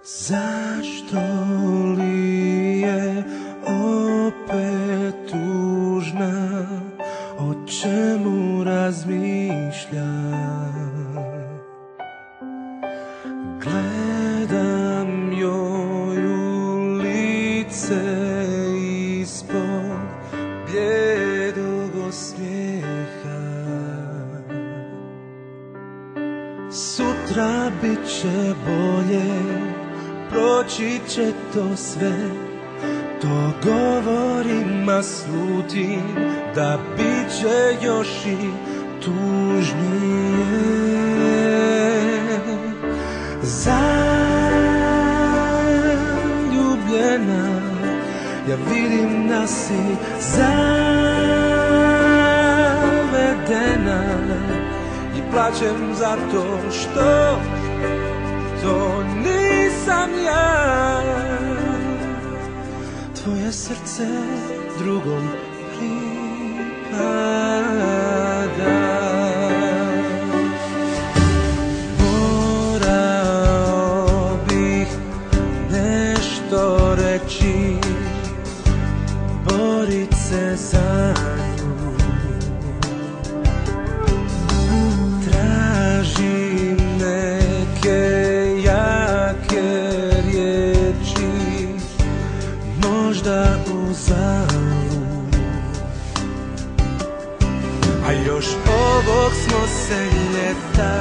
Zašto li je opet tužna, o čemu razmišlja? Gledam joj u lice ispod bljedog osmijeha. Sutra bit će bolje, proći će to sve, to govorim, a slutim da bit će još i tužnije. Zaljubljena, ja vidim da si zavedena i plačem zato što to nisam ja. Tvoje srce drugom pripada. Morao bih nešto reći, borit se za nju. Tražim neke jake riječi, možda uzalud. A još ovog smo se ljeta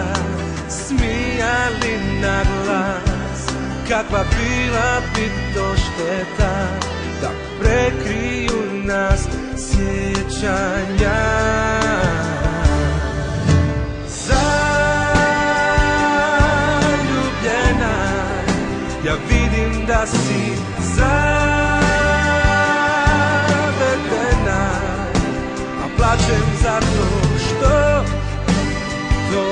smijali na glas, kakva bila bi to šteta da prekriju nas sjećanja. Zaljubljena, ja vidim da si zavedena, a plačem zato što to